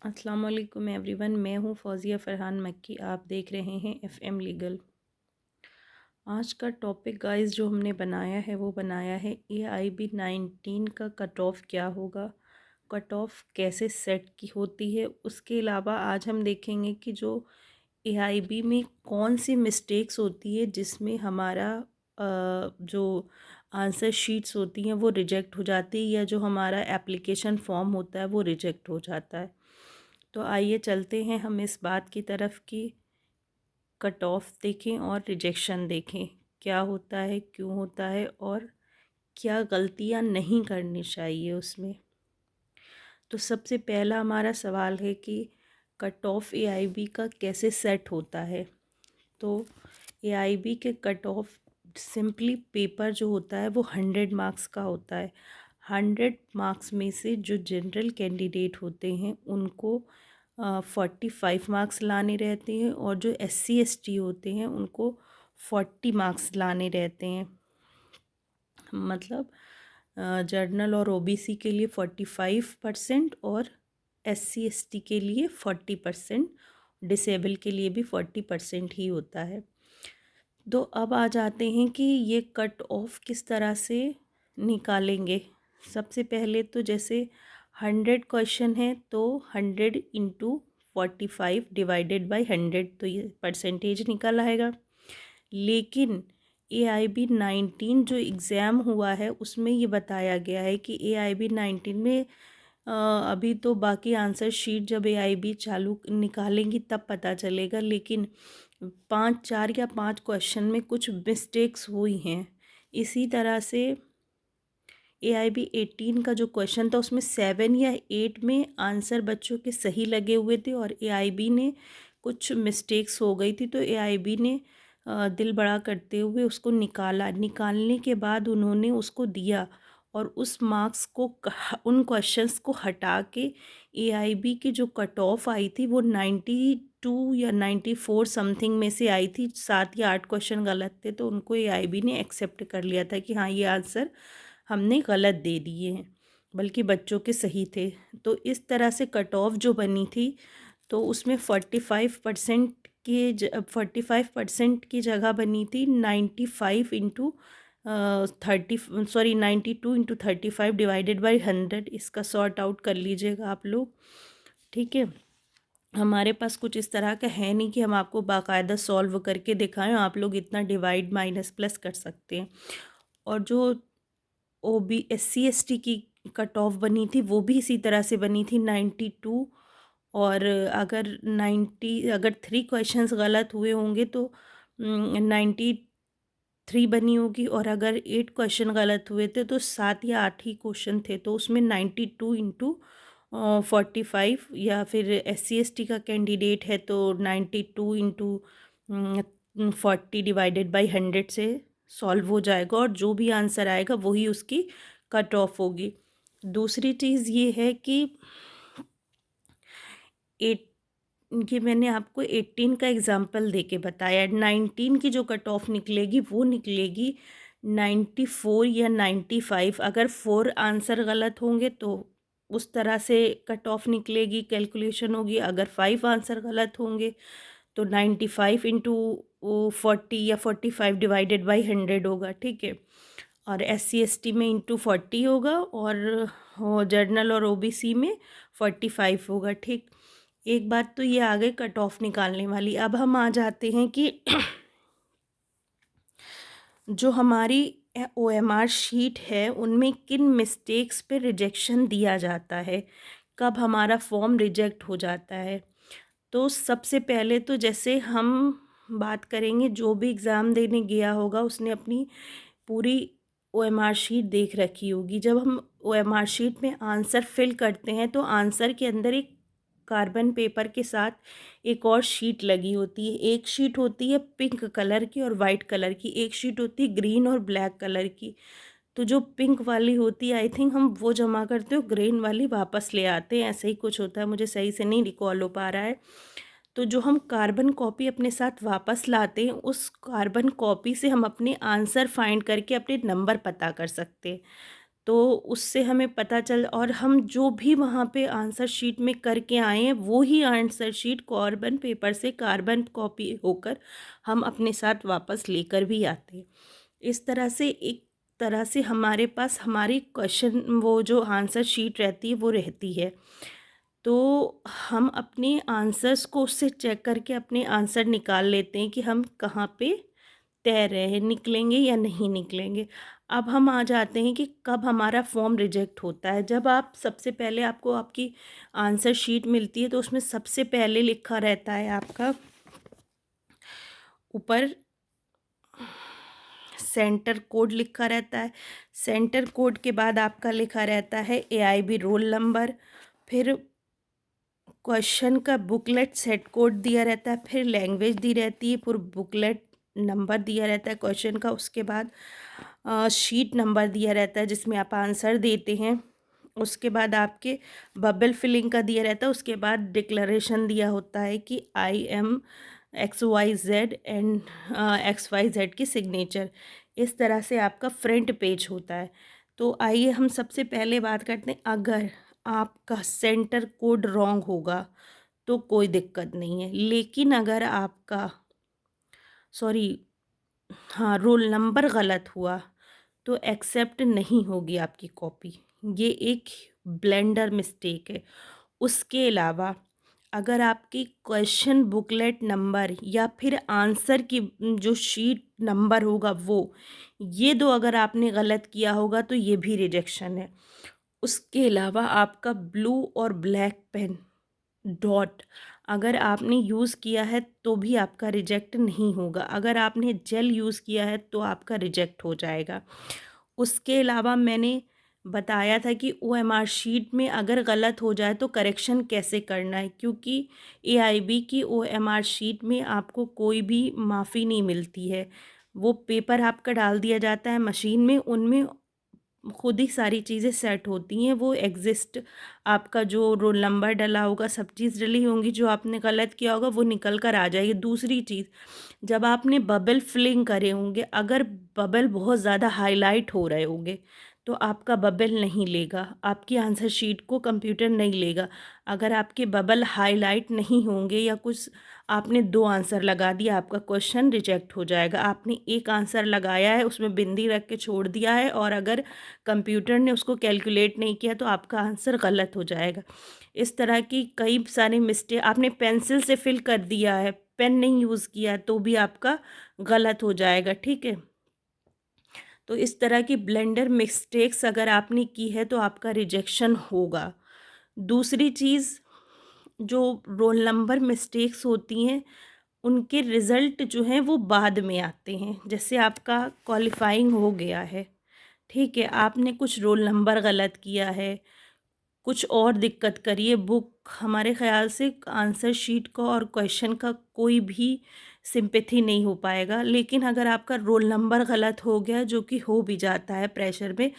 अस्सलाम वालेकुम एवरीवन। मैं हूँ फौजिया फ़रहान मक्की। आप देख रहे हैं एफएम लीगल। आज का टॉपिक गाइस जो हमने बनाया है वो बनाया है AIB-19 का कट ऑफ क्या होगा, कट ऑफ कैसे सेट की होती है। उसके अलावा आज हम देखेंगे कि जो AIB में कौन सी मिस्टेक्स होती है जिसमें हमारा जो आंसर शीट्स होती हैं वो रिजेक्ट हो जाती है, या जो हमारा एप्लीकेशन फॉर्म होता है वो रिजेक्ट हो जाता है। तो आइए चलते हैं हम इस बात की तरफ कि कट ऑफ देखें और रिजेक्शन देखें, क्या होता है, क्यों होता है और क्या गलतियां नहीं करनी चाहिए उसमें। तो सबसे पहला हमारा सवाल है कि कट ऑफ AIB का कैसे सेट होता है। तो AIB के कट ऑफ सिंपली पेपर जो होता है वो 100 मार्क्स का होता है। 100 मार्क्स में से जो जनरल कैंडिडेट होते हैं उनको 45 मार्क्स लाने रहते हैं, और जो SC ST होते हैं उनको 40 मार्क्स लाने रहते हैं। मतलब जर्नल और OBC के लिए 45% और SC ST के लिए 40%, डिसेबल के लिए भी 40% ही होता है। तो अब आ जाते हैं कि ये कट ऑफ किस तरह से निकालेंगे। सबसे पहले तो जैसे 100 क्वेश्चन है तो 100 × 45 डिवाइडेड बाय 100, तो ये परसेंटेज निकल आएगा। लेकिन AIB-19 जो एग्ज़ाम हुआ है उसमें ये बताया गया है कि AIB-19 में अभी तो बाकी आंसर शीट जब AIB चालू निकालेंगी तब पता चलेगा, लेकिन 4 या 5 क्वेश्चन में कुछ मिस्टेक्स हुई हैं। इसी तरह से AIB-18 का जो क्वेश्चन था उसमें 7 या 8 में आंसर बच्चों के सही लगे हुए थे और AIB ने कुछ मिस्टेक्स हो गई थी, तो AIB ने दिल बड़ा करते हुए उसको निकालने के बाद उन्होंने उसको दिया, और उस मार्क्स को उन क्वेश्चंस को हटा के AIB की जो कट ऑफ आई थी वो 92 या 94 समथिंग में से आई थी। 7 या 8 क्वेश्चन गलत थे तो उनको AIB ने एक्सेप्ट कर लिया था कि हाँ ये आंसर हमने गलत दे दिए हैं, बल्कि बच्चों के सही थे। तो इस तरह से कट ऑफ जो बनी थी तो उसमें 45% की जगह बनी थी 92 × 35 डिवाइडेड बाई 100। इसका सॉर्ट आउट कर लीजिएगा आप लोग, ठीक है। हमारे पास कुछ इस तरह का है नहीं कि हम आपको बाकायदा सॉल्व करके दिखाएं, आप लोग इतना डिवाइड माइनस प्लस कर सकते हैं। और जो SC ST की कट ऑफ बनी थी वो भी इसी तरह से बनी थी 92, और अगर 3 क्वेश्चंस गलत हुए होंगे तो 93 बनी होगी, और अगर 8 क्वेश्चन गलत हुए थे तो 7 या 8 ही क्वेश्चन थे तो उसमें 92 × 45, या फिर SC ST का कैंडिडेट है तो 92 × 40 डिवाइडेड बाई 100 से सॉल्व हो जाएगा, और जो भी आंसर आएगा वही उसकी कट ऑफ होगी। दूसरी चीज़ ये है कि एट ये मैंने आपको 18 का एग्ज़ाम्पल देके बताया। 19 की जो कट ऑफ निकलेगी वो निकलेगी 94 या 95। अगर 4 आंसर गलत होंगे तो उस तरह से कट ऑफ निकलेगी, कैलकुलेशन होगी। अगर 5 आंसर गलत होंगे तो 95 × 40 या 45 डिवाइडेड बाई 100 होगा, ठीक है। और SC ST में ×40 होगा, और जर्नल और OBC में 45 होगा, ठीक। एक बात तो ये आ गई कट ऑफ निकालने वाली। अब हम आ जाते हैं कि जो हमारी OMR शीट है उनमें किन मिस्टेक्स पे रिजेक्शन दिया जाता है, कब हमारा फॉर्म रिजेक्ट हो जाता है। तो सबसे पहले तो जैसे हम बात करेंगे, जो भी एग्ज़ाम देने गया होगा उसने अपनी पूरी OMR शीट देख रखी होगी। जब हम OMR शीट में आंसर फिल करते हैं तो आंसर के अंदर एक कार्बन पेपर के साथ एक और शीट लगी होती है। एक शीट होती है पिंक कलर की और वाइट कलर की, एक शीट होती है ग्रीन और ब्लैक कलर की। तो जो पिंक वाली होती है आई थिंक हम वो जमा करते हो, ग्रीन वाली वापस ले आते हैं, ऐसा ही कुछ होता है, मुझे सही से नहीं रिकॉल हो पा रहा है। तो जो हम कार्बन कॉपी अपने साथ वापस लाते हैं उस कार्बन कॉपी से हम अपने आंसर फाइंड करके अपने नंबर पता कर सकते हैं। तो उससे हमें पता चल, और हम जो भी वहाँ पे आंसर शीट में करके आए हैं वो ही आंसर शीट कार्बन पेपर से कार्बन कॉपी होकर हम अपने साथ वापस लेकर भी आते हैं। इस तरह से एक तरह से हमारे पास हमारी क्वेश्चन वो जो आंसर शीट रहती है वो रहती है। तो हम अपने आंसर्स को उससे चेक करके अपने आंसर निकाल लेते हैं कि हम कहाँ पे तैर रहे हैं, निकलेंगे या नहीं निकलेंगे। अब हम आ जाते हैं कि कब हमारा फॉर्म रिजेक्ट होता है। जब आप सबसे पहले आपको आपकी आंसर शीट मिलती है तो उसमें सबसे पहले लिखा रहता है आपका ऊपर सेंटर कोड लिखा रहता है। सेंटर कोड के बाद आपका लिखा रहता है एआईबी रोल नंबर, फिर क्वेश्चन का बुकलेट सेट कोड दिया रहता है, फिर लैंग्वेज दी रहती है, फिर बुकलेट नंबर दिया रहता है क्वेश्चन का, उसके बाद शीट नंबर दिया रहता है जिसमें आप आंसर देते हैं, उसके बाद आपके बबल फिलिंग का दिया रहता है, उसके बाद डिक्लेरेशन दिया होता है कि I am XYZ and XYZ की सिग्नेचर। इस तरह से आपका फ्रंट पेज होता है। तो आइए हम सबसे पहले बात करते हैं, अगर आपका सेंटर कोड रॉन्ग होगा तो कोई दिक्कत नहीं है, लेकिन अगर आपका सॉरी हाँ रोल नंबर गलत हुआ तो एक्सेप्ट नहीं होगी आपकी कॉपी। ये एक ब्लेंडर मिस्टेक है। उसके अलावा अगर आपकी क्वेश्चन बुकलेट नंबर या फिर आंसर की जो शीट नंबर होगा वो, ये दो अगर आपने गलत किया होगा तो ये भी रिजेक्शन है। उसके अलावा आपका ब्लू और ब्लैक पेन डॉट अगर आपने यूज़ किया है तो भी आपका रिजेक्ट नहीं होगा। अगर आपने जेल यूज़ किया है तो आपका रिजेक्ट हो जाएगा। उसके अलावा मैंने बताया था कि ओएमआर शीट में अगर गलत हो जाए तो करेक्शन कैसे करना है, क्योंकि एआईबी की ओएमआर शीट में आपको कोई भी माफ़ी नहीं मिलती है। वो पेपर आपका डाल दिया जाता है मशीन में, उनमें खुद ही सारी चीज़ें सेट होती हैं। वो एग्ज़िस्ट आपका जो रोल नंबर डला होगा, सब चीज़ डली होंगी, जो आपने गलत किया होगा वो निकल कर आ जाएगी। दूसरी चीज़, जब आपने बबल फिलिंग करे होंगे, अगर बबल बहुत ज़्यादा हाईलाइट हो रहे होंगे तो आपका बबल नहीं लेगा, आपकी आंसर शीट को कंप्यूटर नहीं लेगा। अगर आपके बबल हाईलाइट नहीं होंगे या कुछ आपने दो आंसर लगा दिया, आपका क्वेश्चन रिजेक्ट हो जाएगा। आपने एक आंसर लगाया है, उसमें बिंदी रख के छोड़ दिया है, और अगर कंप्यूटर ने उसको कैलकुलेट नहीं किया तो आपका आंसर गलत हो जाएगा। इस तरह की कई सारी मिस्टेक, आपने पेंसिल से फिल कर दिया है, पेन नहीं यूज़ किया तो भी आपका गलत हो जाएगा, ठीक है। तो इस तरह की ब्लेंडर मिस्टेक्स अगर आपने की है तो आपका रिजेक्शन होगा। दूसरी चीज़, जो रोल नंबर मिस्टेक्स होती हैं उनके रिज़ल्ट जो हैं वो बाद में आते हैं। जैसे आपका क्वालिफ़ाइंग हो गया है, ठीक है, आपने कुछ रोल नंबर गलत किया है, कुछ और दिक्कत करी है, बुक हमारे ख़्याल से आंसर शीट का और क्वेश्चन का कोई भी सिंपैथी नहीं हो पाएगा। लेकिन अगर आपका रोल नंबर गलत हो गया, जो कि हो भी जाता है प्रेशर में,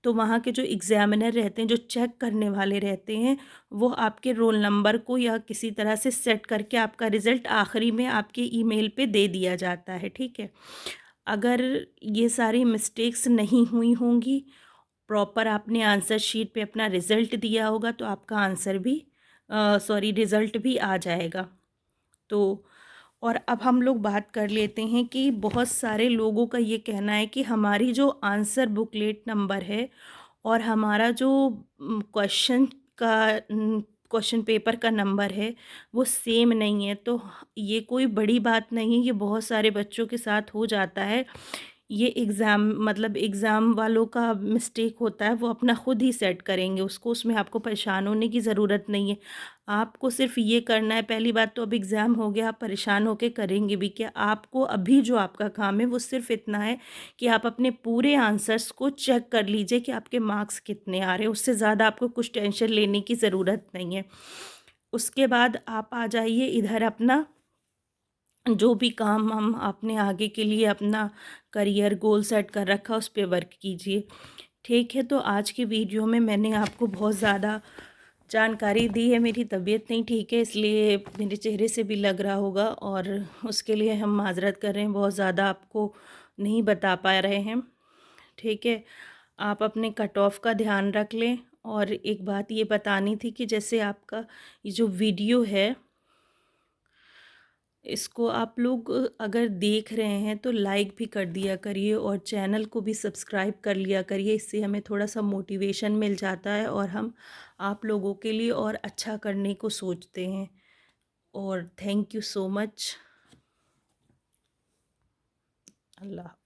तो वहाँ के जो एग्ज़ामिनर रहते हैं, जो चेक करने वाले रहते हैं, वो आपके रोल नंबर को या किसी तरह से सेट करके आपका रिज़ल्ट आखिरी में आपके ईमेल पे दे दिया जाता है, ठीक है। अगर ये सारी मिस्टेक्स नहीं हुई होंगी, प्रॉपर आपने आंसर शीट पे अपना रिज़ल्ट दिया होगा, तो आपका आंसर भी रिज़ल्ट भी आ जाएगा। तो और अब हम लोग बात कर लेते हैं कि बहुत सारे लोगों का ये कहना है कि हमारी जो आंसर बुकलेट नंबर है और हमारा जो क्वेश्चन का क्वेश्चन पेपर का नंबर है वो सेम नहीं है। तो ये कोई बड़ी बात नहीं है, ये बहुत सारे बच्चों के साथ हो जाता है। ये एग्ज़ाम वालों का मिस्टेक होता है, वो अपना खुद ही सेट करेंगे उसको, उसमें आपको परेशान होने की ज़रूरत नहीं है। आपको सिर्फ़ ये करना है, पहली बात तो अब एग्ज़ाम हो गया, आप परेशान होके करेंगे भी क्या? आपको अभी जो आपका काम है वो सिर्फ़ इतना है कि आप अपने पूरे आंसर्स को चेक कर लीजिए कि आपके मार्क्स कितने आ रहे हैं, उससे ज़्यादा आपको कुछ टेंशन लेने की ज़रूरत नहीं है। उसके बाद आप आ जाइए इधर, अपना जो भी काम हम आपने आगे के लिए अपना करियर गोल सेट कर रखा है उस पे वर्क कीजिए, ठीक है। तो आज की वीडियो में मैंने आपको बहुत ज़्यादा जानकारी दी है। मेरी तबीयत नहीं ठीक है, इसलिए मेरे चेहरे से भी लग रहा होगा, और उसके लिए हम माज़रत कर रहे हैं, बहुत ज़्यादा आपको नहीं बता पा रहे हैं, ठीक है। आप अपने कट ऑफ का ध्यान रख लें। और एक बात ये बतानी थी कि जैसे आपका ये जो वीडियो है, इसको आप लोग अगर देख रहे हैं तो लाइक भी कर दिया करिए और चैनल को भी सब्सक्राइब कर लिया करिए। इससे हमें थोड़ा सा मोटिवेशन मिल जाता है और हम आप लोगों के लिए और अच्छा करने को सोचते हैं। और thank you so much. Allah.